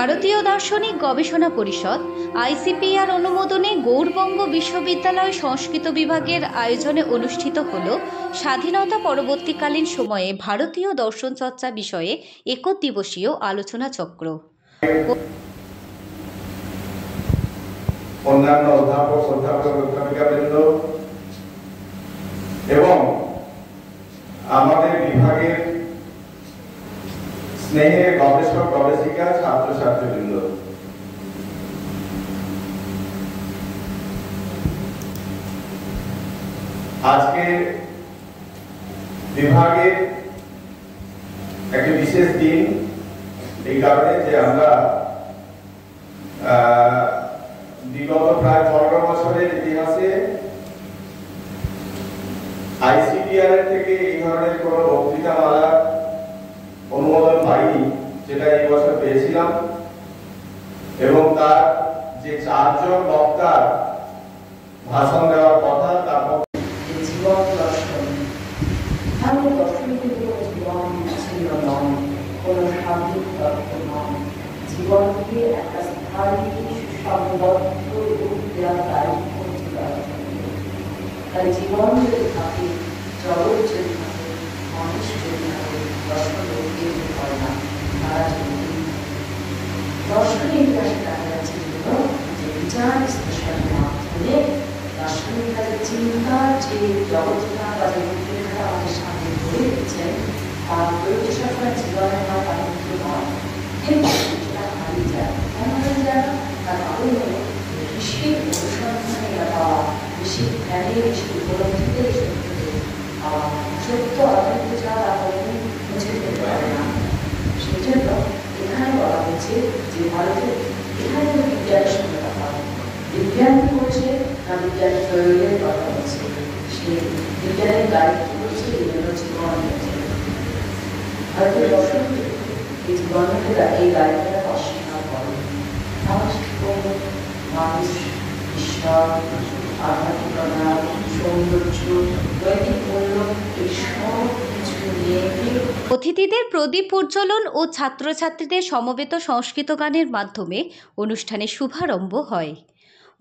ভারতীয় দার্শনিক গবেষণা পরিষদ আইসিপিআর অনুমোদনে গৌড়বঙ্গ বিশ্ববিদ্যালয় সংস্কৃত বিভাগের আয়োজনে অনুষ্ঠিত হল স্বাধীনতা পরবর্তীকালীন সময়ে ভারতীয় দর্শন চর্চা বিষয়ে একদিবসীয় আলোচনা চক্র। অন্যান্য অধ্যাপক অধ্যাপিকাবৃন্দ এবং আমাদের বিভাগের স্নেহের গবেষক গবেষিকা ছাত্রছাত্রীবৃন্দ, আজকে বিভাগের একটি বিশেষ দিন, এই কারণে যে আমরা বিগত প্রায় 15 বছরের ইতিহাসে আইসিপিআর থেকে এই ধরনের কোন বক্তৃতামালা অনুমোদন পাইনি, যেটা এই বছর পেয়েছিলাম। এবং তার যে 4 জন বক্তার ভাষণ দেওয়ার কথা, তার জীবন দর্শন জীবন ছিল নয়, কোন স্বাধীন তত্ত্ব নয়। জীবনকে একটা স্থায়ী সুসংবদ্ধ রূপ দেওয়ার দায়িত্ব ছিল। তাই জীবন যদি থাকে, জগৎ যদি থাকে, মানুষ যদি থাকে, দর্শন উদ্যোগ হয় না, তারা যদি দর্শনের ইতিহাসে দেখা যাচ্ছে যে বিচার বিশ্লেষণের মাধ্যমে দার্শনিক কাজের চিন্তার যে জগৎটা বা যে রূপরেখা আমাদের সামনে ধরে দিচ্ছেন, তার প্রয়োগ সবসময় জীবনের নয়, তার মধ্যে নয়, কিন্তু সেটা হারিয়ে যায়। কেন হারিয়ে যায় না? তার কারণ হলো ঋষির অনুসন্ধানে পাওয়া, ঋষির জ্ঞানে, ঋষির উপলব্ধিতে পাওয়া সত্য অর্থ ছাড়া কখনোই মুছে ফেলতে পারে না। সেই জন্য এখানে বলা হয়েছে যে ভারতের এখানে বিজ্ঞানের সঙ্গে কথা হয়। বিজ্ঞান কি করছে না, বিজ্ঞান প্রয়োগের কথা হচ্ছে। সে বিজ্ঞানের গাইড কি করছে, বিভিন্ন জীবন ভারতের দর্শন এই জীবনকে এই গাইডটা অস্বীকার করে। মানুষ, ঈশ্বর, আধ্যাত্মিকতা, সৌন্দর্য, নৈতিক মূল্য, এই সব কিছু নিয়ে অতিথিদের প্রদীপ প্রজ্বলন ও ছাত্রছাত্রীদের সমবেত সংস্কৃত গানের মাধ্যমে অনুষ্ঠানের শুভারম্ভ হয়।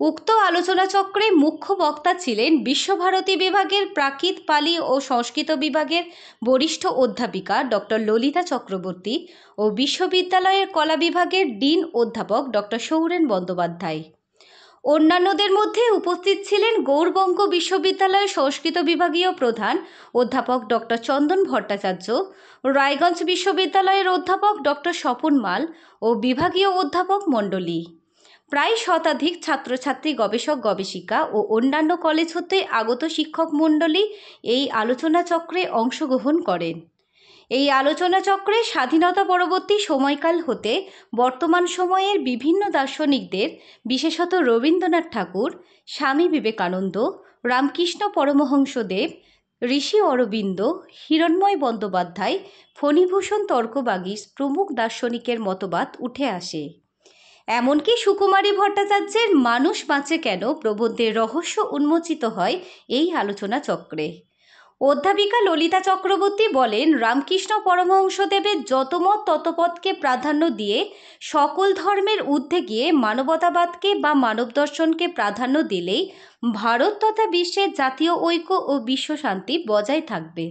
উক্ত আলোচনা চক্রে মুখ্য বক্তা ছিলেন বিশ্বভারতী বিভাগের প্রাকৃত, পালি ও সংস্কৃত বিভাগের বরিষ্ঠ অধ্যাপিকা ডক্টর ললিতা চক্রবর্তী ও বিশ্ববিদ্যালয়ের কলা বিভাগের ডিন অধ্যাপক ডক্টর সৌরেন বন্দ্যোপাধ্যায়। অন্যান্যদের মধ্যে উপস্থিত ছিলেন গৌড়বঙ্গ বিশ্ববিদ্যালয়ের সংস্কৃত বিভাগীয় প্রধান অধ্যাপক ডক্টর চন্দন ভট্টাচার্য, রায়গঞ্জ বিশ্ববিদ্যালয়ের অধ্যাপক ডক্টর স্বপন মাল ও বিভাগীয় অধ্যাপক মণ্ডলী। প্রায় শতাধিক ছাত্রছাত্রী, গবেষক গবেষিকা ও অন্যান্য কলেজ হতে আগত শিক্ষক মণ্ডলী এই আলোচনা চক্রে অংশগ্রহণ করেন। এই আলোচনা চক্রে স্বাধীনতা পরবর্তী সময়কাল হতে বর্তমান সময়ের বিভিন্ন দার্শনিকদের, বিশেষত রবীন্দ্রনাথ ঠাকুর, স্বামী বিবেকানন্দ, রামকৃষ্ণ পরমহংসদেব, ঋষি অরবিন্দ, হিরণ্ময় বন্দ্যোপাধ্যায়, ফণীভূষণ তর্কবাগীশ প্রমুখ দার্শনিকের মতবাদ উঠে আসে। এমনকি সুকুমারী ভট্টাচার্যের মানুষ বাঁচে কেন প্রবন্ধের রহস্য উন্মোচিত হয় এই আলোচনা চক্রে। অধ্যাপিকা ললিতা চক্রবর্তী বলেন, রামকৃষ্ণ পরমহংসদেবের যত মত তত পথকে প্রাধান্য দিয়ে সকল ধর্মের ঊর্ধ্বে গিয়ে মানবতাবাদকে বা মানব দর্শনকে প্রাধান্য দিলেই ভারত তথা বিশ্বের জাতীয় ঐক্য ও বিশ্বশান্তি বজায় থাকবে।